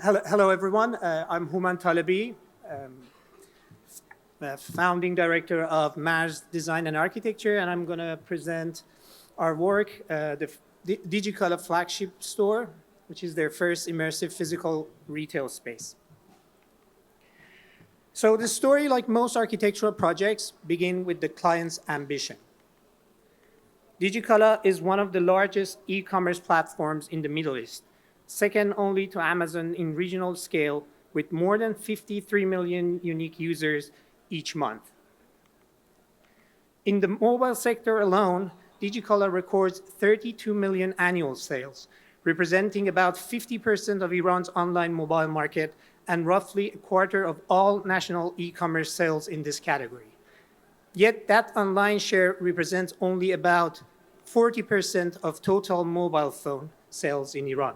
Hello everyone. I'm Human Talebi, founding director of Mars Design and Architecture, and I'm going to present our work, the DigiColor flagship store, which is their first immersive physical retail space. So the story, like most architectural projects, begin with the client's ambition. DigiColor is one of the largest e-commerce platforms in the Middle East, second only to Amazon in regional scale, with more than 53 million unique users each month. In the mobile sector alone, DigiColor records 32 million annual sales, representing about 50% of Iran's online mobile market and roughly a quarter of all national e-commerce sales in this category. Yet that online share represents only about 40% of total mobile phone sales in Iran,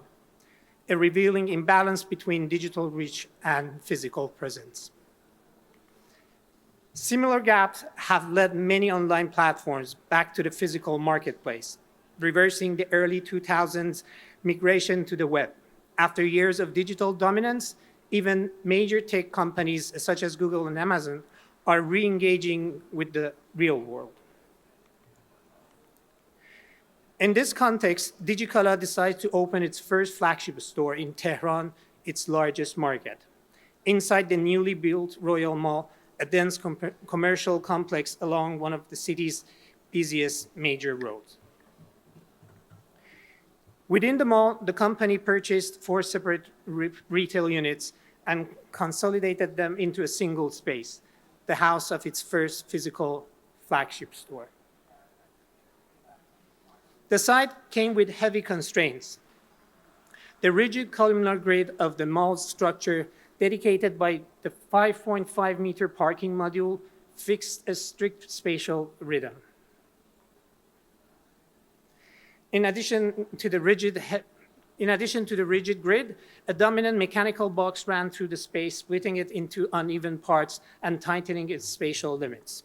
a revealing imbalance between digital reach and physical presence. Similar gaps have led many online platforms back to the physical marketplace, reversing the early 2000s migration to the web. After years of digital dominance, even major tech companies such as Google and Amazon are re-engaging with the real world. In this context, DigiColor decides to open its first flagship store in Tehran, its largest market. Inside the newly built Royal Mall, a dense commercial complex along one of the city's busiest major roads. Within the mall, the company purchased 4 separate retail units and consolidated them into a single space, the house of its first physical flagship store. The site came with heavy constraints. The rigid columnar grid of the mall's structure, dedicated by the 5.5-meter parking module, fixed a strict spatial rhythm. In addition to the rigid grid, a dominant mechanical box ran through the space, splitting it into uneven parts and tightening its spatial limits.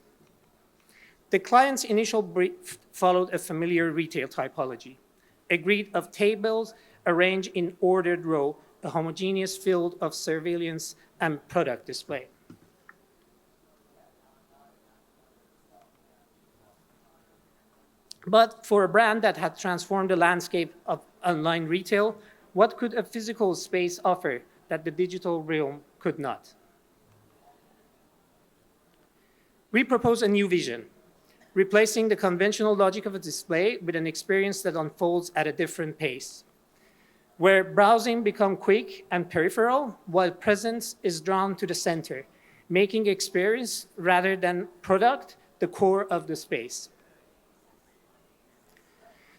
The client's initial brief followed a familiar retail typology, a grid of tables arranged in ordered row, a homogeneous field of surveillance and product display. But for a brand that had transformed the landscape of online retail, what could a physical space offer that the digital realm could not? We propose a new vision, replacing the conventional logic of a display with an experience that unfolds at a different pace, where browsing becomes quick and peripheral, while presence is drawn to the center, making experience rather than product the core of the space.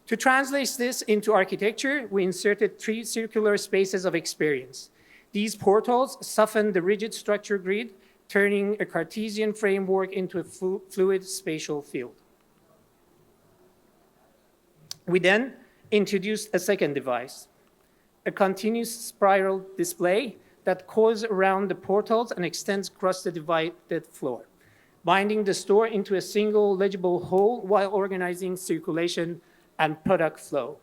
To translate this into architecture, we inserted 3 circular spaces of experience. These portals soften the rigid structure grid, turning a Cartesian framework into a fluid spatial field. We then introduced a second device, a continuous spiral display that coils around the portals and extends across the divided floor, binding the store into a single legible whole while organizing circulation and product flow.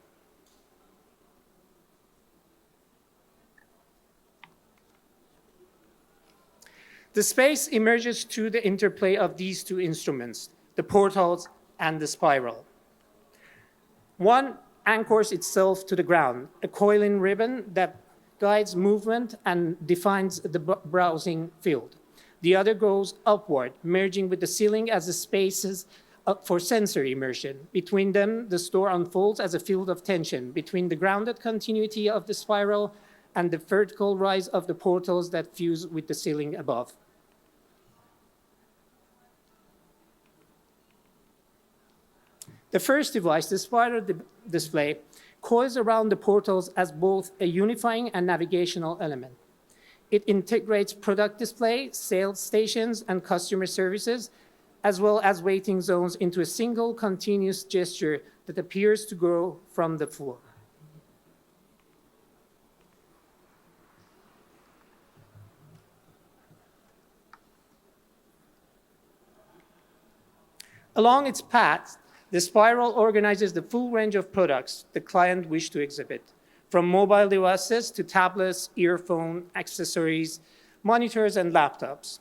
The space emerges through the interplay of these 2 instruments, the portals and the spiral. One anchors itself to the ground, a coiling ribbon that guides movement and defines the browsing field. The other goes upward, merging with the ceiling as the spaces for sensory immersion. Between them, the store unfolds as a field of tension between the grounded continuity of the spiral and the vertical rise of the portals that fuse with the ceiling above. The first device, the spiral display, coils around the portals as both a unifying and navigational element. It integrates product display, sales stations, and customer services, as well as waiting zones into a single continuous gesture that appears to grow from the floor. Along its path, the spiral organizes the full range of products the client wished to exhibit, from mobile devices to tablets, earphone accessories, monitors, and laptops.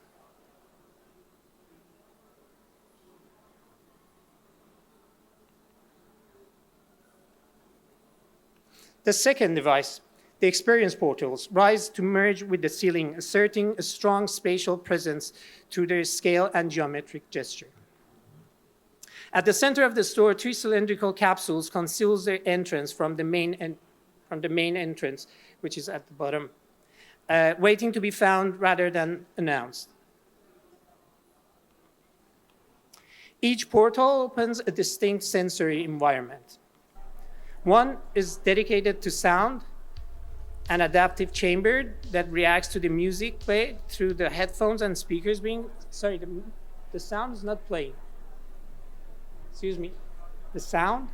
The second device, the experience portals, rise to merge with the ceiling, asserting a strong spatial presence through their scale and geometric gesture. At the center of the store, three cylindrical capsules conceals their entrance from the main entrance, which is at the bottom, waiting to be found rather than announced. Each portal opens a distinct sensory environment. One is dedicated to sound, an adaptive chamber that reacts to the music played through the headphones and speakers being, sorry, the sound is not playing. Excuse me, the sound.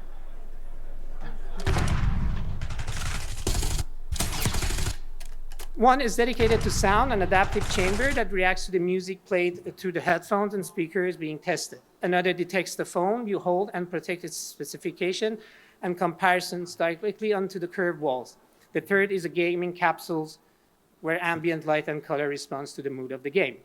One is dedicated to sound, an adaptive chamber that reacts to the music played through the headphones and speakers being tested. Another detects the phone you hold and protects its specification and comparisons directly onto the curved walls. The third is a gaming capsules where ambient light and color responds to the mood of the game.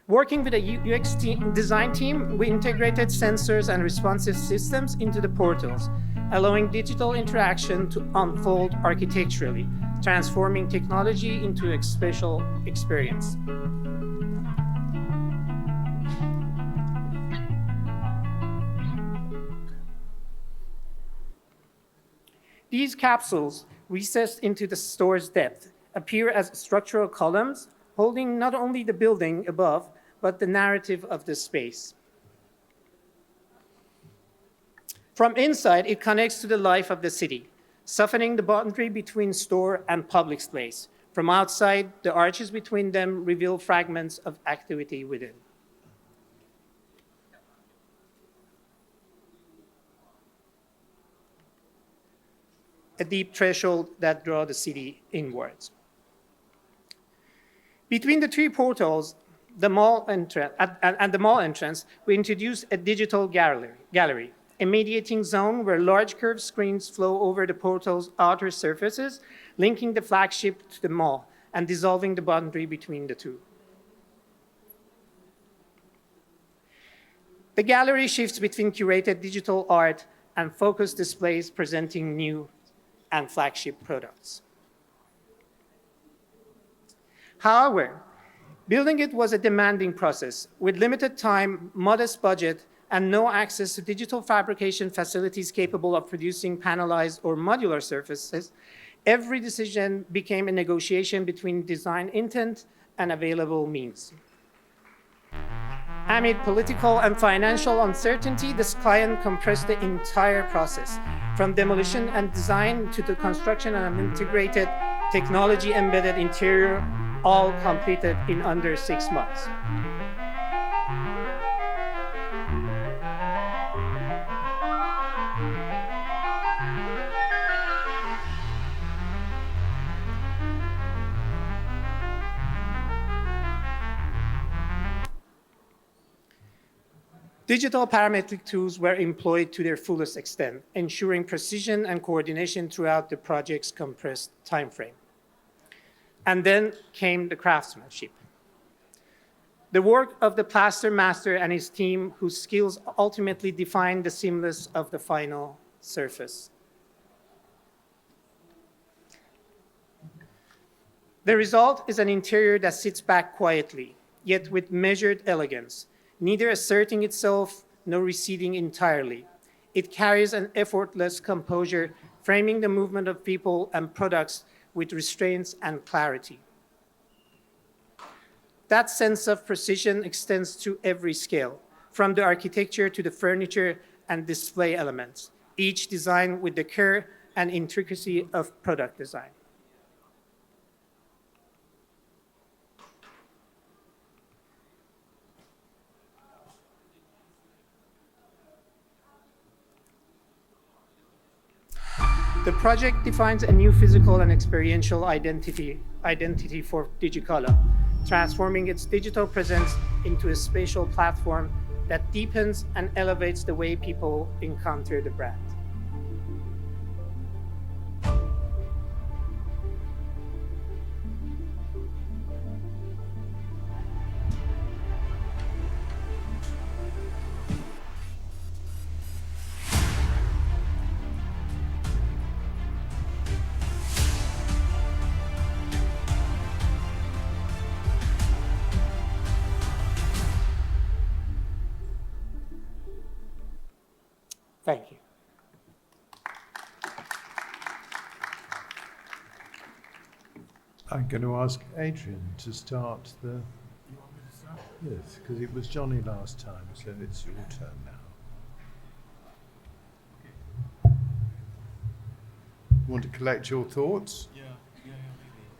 Working with a UX design team, we integrated sensors and responsive systems into the portals, allowing digital interaction to unfold architecturally, transforming technology into a spatial experience. These capsules, recessed into the store's depth, appear as structural columns holding not only the building above, but the narrative of the space. From inside, it connects to the life of the city, softening the boundary between store and public space. From outside, the arches between them reveal fragments of activity within. A deep threshold that draws the city inwards. Between the three portals, the mall entrance, we introduced a digital gallery, a mediating zone where large curved screens flow over the portal's outer surfaces, linking the flagship to the mall and dissolving the boundary between the two. The gallery shifts between curated digital art and focused displays presenting new and flagship products. However, building it was a demanding process. With limited time, modest budget, and no access to digital fabrication facilities capable of producing panelized or modular surfaces, every decision became a negotiation between design intent and available means. Amid political and financial uncertainty, this client compressed the entire process, from demolition and design to the construction of an integrated technology-embedded interior, all completed in under 6 months. Digital parametric tools were employed to their fullest extent, ensuring precision and coordination throughout the project's compressed timeframe. And then came the craftsmanship. The work of the plaster master and his team, whose skills ultimately defined the seamlessness of the final surface. The result is an interior that sits back quietly, yet with measured elegance, neither asserting itself nor receding entirely. It carries an effortless composure, framing the movement of people and products with restraints and clarity. That sense of precision extends to every scale, from the architecture to the furniture and display elements, each designed with the care and intricacy of product design. The project defines a new physical and experiential identity for Digicala, transforming its digital presence into a spatial platform that deepens and elevates the way people encounter the brand. Thank you. I'm going to ask Adrian to start the... You want me to start? Yes, because it was Johnny last time, so it's your turn now. You want to collect your thoughts? Yeah, maybe.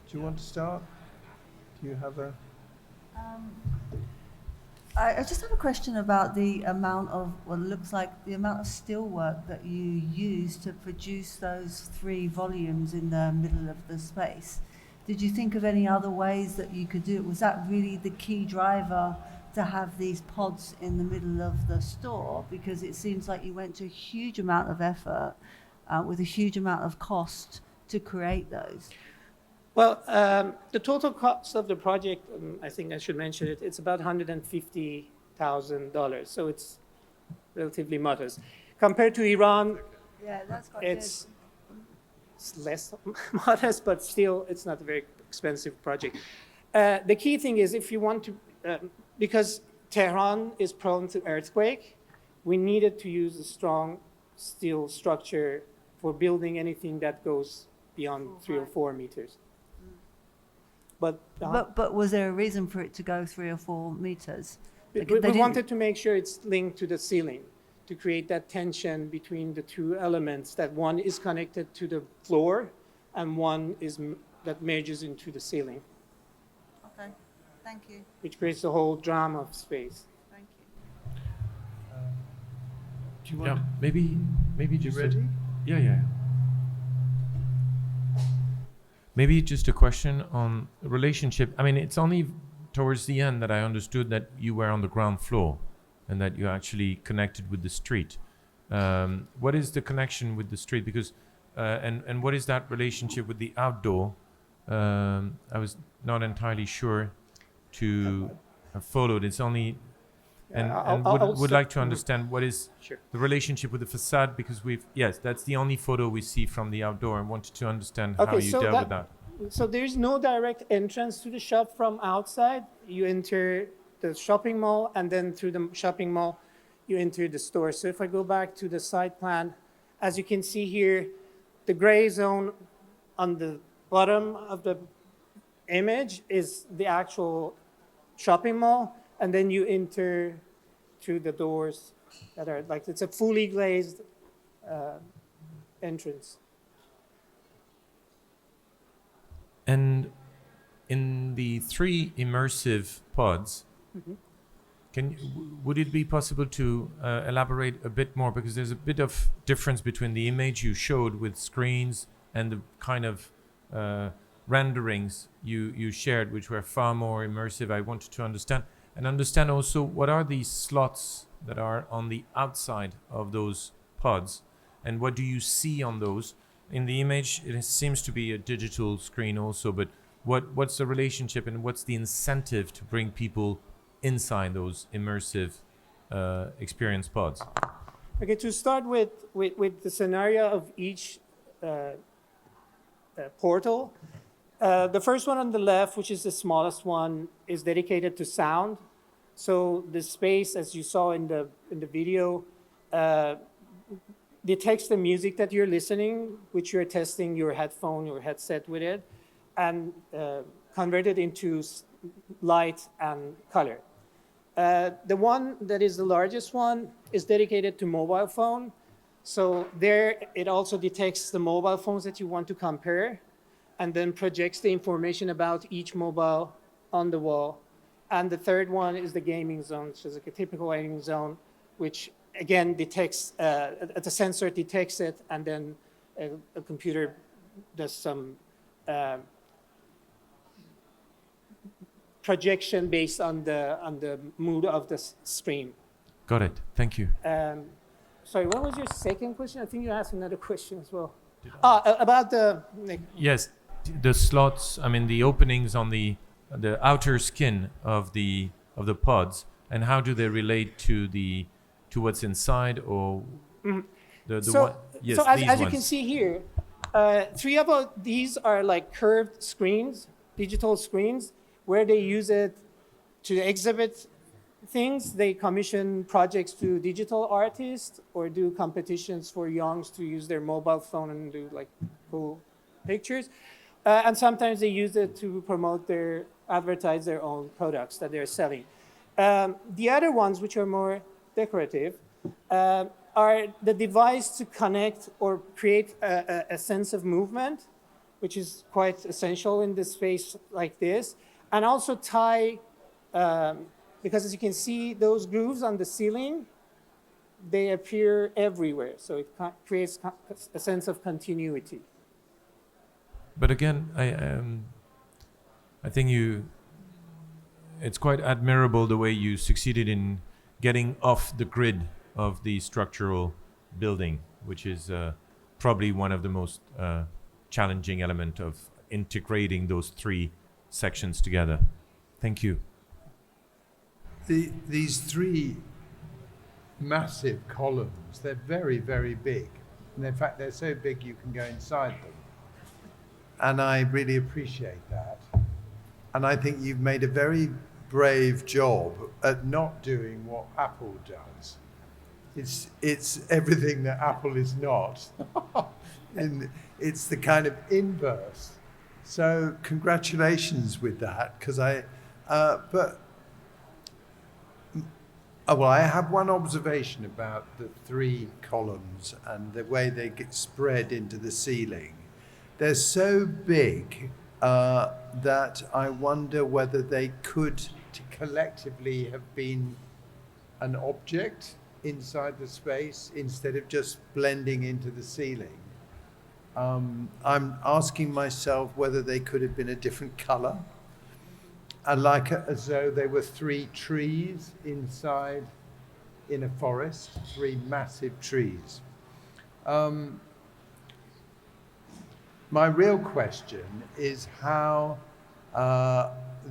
Do you want to start? Do you have a... I just have a question about the amount of, well, it looks like the amount of steel work that you use to produce those 3 volumes in the middle of the space. Did you think of any other ways that you could do it? Was that really the key driver to have these pods in the middle of the store? Because it seems like you went to a huge amount of effort with a huge amount of cost to create those. Well, the total cost of the project, I think I should mention it, it's about $150,000. So it's relatively modest. Compared to Iran, Yeah, that's quite it's less modest, but still it's not a very expensive project. The key thing is if you want to, because Tehran is prone to earthquake, we needed to use a strong steel structure for building anything that goes beyond 3 or 4 meters. But was there a reason for it to go 3 or 4 meters? we wanted to make sure it's linked to the ceiling to create that tension between the 2 elements, that one is connected to the floor and one is that merges into the ceiling, Okay, thank you. which creates the whole drama of space. Thank you. Do you want Yeah, to... maybe You just ready? Yeah. Maybe just a question on the relationship. I mean, it's only towards the end that I understood that you were on the ground floor and that you actually connected with the street. What is the connection with the street? Because and what is that relationship with the outdoor? I was not entirely sure to have followed. It's only and would like to understand what is Sure. the relationship with the facade, because that's the only photo we see from the outdoor, and wanted to understand how you dealt with that. So there's no direct entrance to the shop from outside. You enter the shopping mall, and then through the shopping mall, you enter the store. So if I go back to the site plan, as you can see here, the gray zone on the bottom of the image is the actual shopping mall, and then you enter through the doors that are like, it's a fully glazed entrance. And in the 3 immersive pods, would it be possible to elaborate a bit more? Because there's a bit of difference between the image you showed with screens and the kind of renderings you shared, which were far more immersive. I wanted to understand also what are these slots that are on the outside of those pods, and what do you see on those? In the image, it seems to be a digital screen also, but what's the relationship and what's the incentive to bring people inside those immersive experience pods? Okay, to start with the scenario of each portal, the first one on the left, which is the smallest one, is dedicated to sound. So the space, as you saw in the video, detects the music that you're listening, which you're testing your headphone, your headset with it, and convert it into light and color. The one that is the largest one is dedicated to mobile phone. So there, it also detects the mobile phones that you want to compare, and then projects the information about each mobile on the wall. And the third one is the gaming zone, which is like a typical gaming zone, which again detects, the sensor detects it, and then a computer does some projection based on the mood of the screen. Got it. Thank you. Sorry, what was your second question? I think you asked another question as well. About the... Yes, the slots. I mean, the openings on the outer skin of the pods, and how do they relate to what's inside, or the So, one? Yes, so as these you can ones. see here, 3 of these are like curved screens, digital screens, where they use it to exhibit things. They commission projects to digital artists or do competitions for youngs to use their mobile phone and do like cool pictures. And sometimes they use it to promote advertise their own products that they're selling. The other ones, which are more decorative, are the device to connect or create a sense of movement, which is quite essential in this space like this, and also tie, because as you can see, those grooves on the ceiling, they appear everywhere, so it creates a sense of continuity. But again, I think it's quite admirable the way you succeeded in getting off the grid of the structural building, which is probably one of the most challenging element of integrating those three sections together. Thank you. These three massive columns, they're very, very big. And in fact, they're so big you can go inside them. And I really appreciate that. And I think you've made a very brave job at not doing what Apple does. It's everything that Apple is not. And it's the kind of inverse. So congratulations with that, because I have one observation about the three columns and the way they get spread into the ceiling. They're so big that I wonder whether they could collectively have been an object inside the space instead of just blending into the ceiling. I'm asking myself whether they could have been a different color, as though they were three trees inside in a forest, three massive trees. My real question is how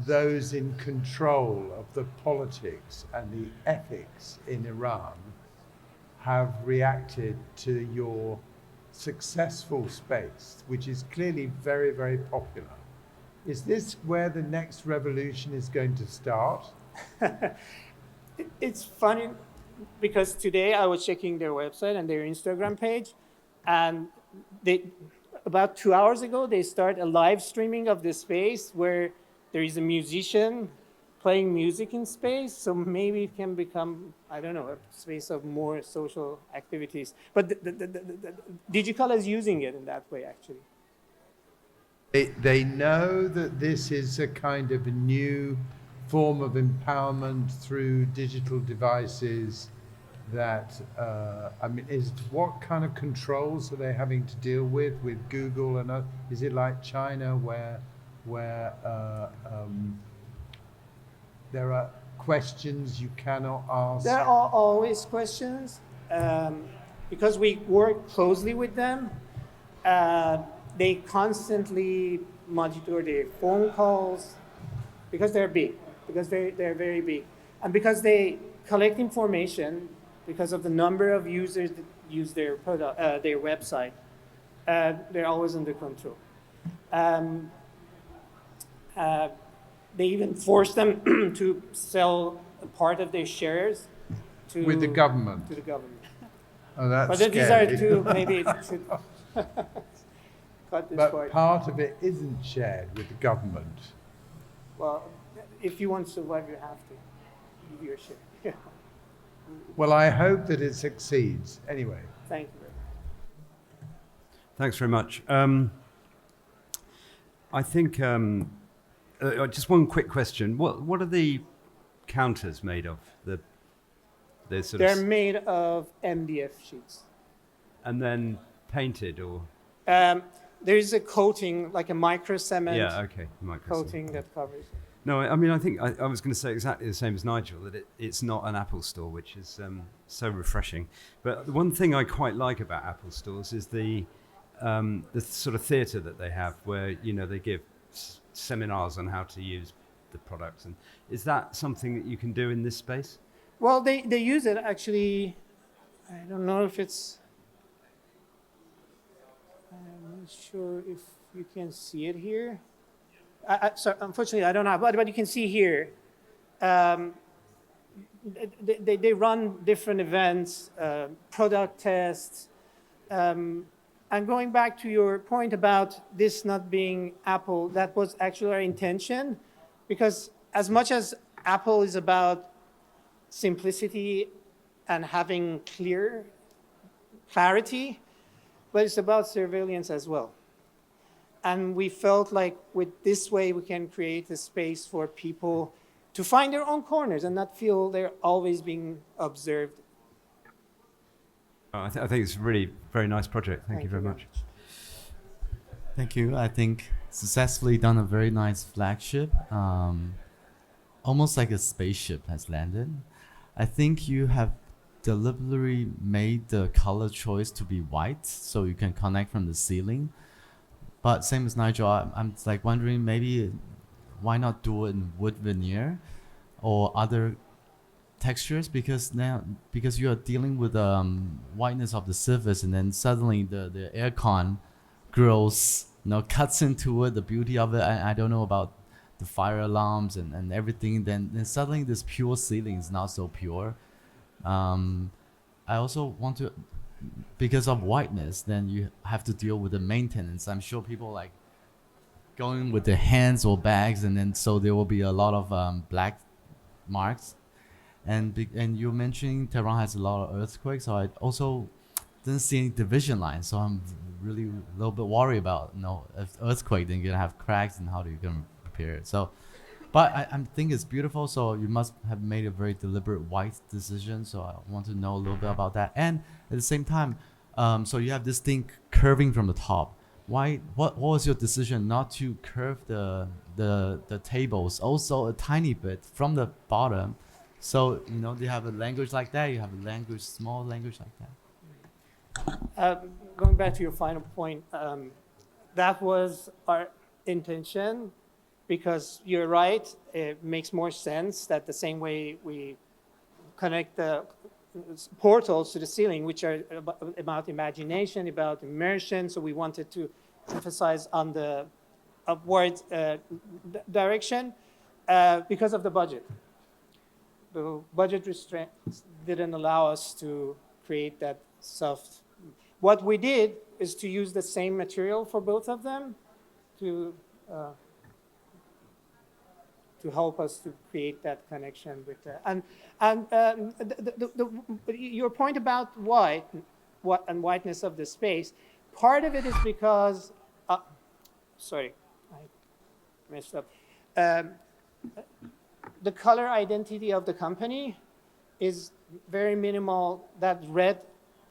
those in control of the politics and the ethics in Iran have reacted to your successful space, which is clearly very, very popular. Is this where the next revolution is going to start? It's funny because today I was checking their website and their Instagram page, and about 2 hours ago, they start a live streaming of the space where there is a musician playing music in space. So maybe it can become, I don't know, a space of more social activities. But Digital is using it in that way, actually. They know that this is a kind of a new form of empowerment through digital devices that, what kind of controls are they having to deal with Google? And is it like China where there are questions you cannot ask? There are always questions. Because we work closely with them, they constantly monitor their phone calls because they're big, because they're very big. And because they collect information because of the number of users that use their product, their website, they're always under control. They even force them to sell a part of their shares with the government. To the government. Oh, that's but scary. These are two. Maybe it should cut this but part. Part of it isn't shared with the government. Well, if you want to survive, you have to give your share. Yeah. Well, I hope that it succeeds. Anyway. Thank you very much. Thanks very much. I think just one quick question. What are the counters made of? They're made of MDF sheets. And then painted, or? There is a coating, like a micro cement. Yeah, okay, coating that covers. No, I mean, I think I was going to say exactly the same as Nigel, that it's not an Apple store, which is so refreshing. But the one thing I quite like about Apple stores is the sort of theatre that they have, where they give seminars on how to use the products. And is that something that you can do in this space? Well, they use it actually. I don't know if it's. I'm not sure if you can see it here. So unfortunately, I don't know, but you can see here. they run different events, product tests. And going back to your point about this not being Apple, that was actually our intention, because as much as Apple is about simplicity and having clarity, but it's about surveillance as well. And we felt like with this way, we can create a space for people to find their own corners and not feel they're always being observed. I think it's a really very nice project. Thank you very much. Thank you. I think successfully done a very nice flagship. Almost like a spaceship has landed. I think you have deliberately made the color choice to be white so you can connect from the ceiling. But same as Nigel, I'm like wondering maybe why not do it in wood veneer or other textures, because you are dealing with whiteness of the surface, and then suddenly the aircon grows, cuts into it, the beauty of it. I don't know about the fire alarms and everything. Then suddenly this pure ceiling is not so pure. I also want to, because of whiteness, then you have to deal with the maintenance. I'm sure people like going with their hands or bags, and then so there will be a lot of black marks. And you're mentioning Tehran has a lot of earthquakes, so I also didn't see any division lines. So I'm really a little bit worried about, if earthquake, then you're gonna have cracks, and how do you gonna prepare it? So, but I think it's beautiful. So you must have made a very deliberate white decision. So I want to know a little bit about that. And at the same time, so you have this thing curving from the top. Why? What was your decision not to curve the tables also a tiny bit from the bottom? So you have a language like that. You have a small language like that. Going back to your final point, that was our intention, because you're right. It makes more sense that the same way we connect the portals to the ceiling, which are about imagination, about immersion. So we wanted to emphasize on the upward direction because of the budget. The budget restraints didn't allow us to create that soft. What we did is to use the same material for both of them to help us to create that connection with your point about whiteness of the space. Part of it is because, sorry, I messed up. The color identity of the company is very minimal, that red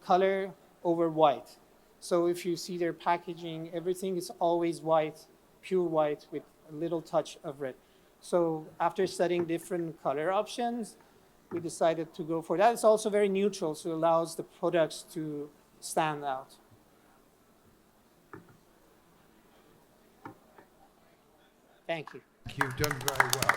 color over white. So if you see their packaging, everything is always white, pure white with a little touch of red. So after studying different color options, we decided to go for that. It's also very neutral, so it allows the products to stand out. Thank you. You've done very well.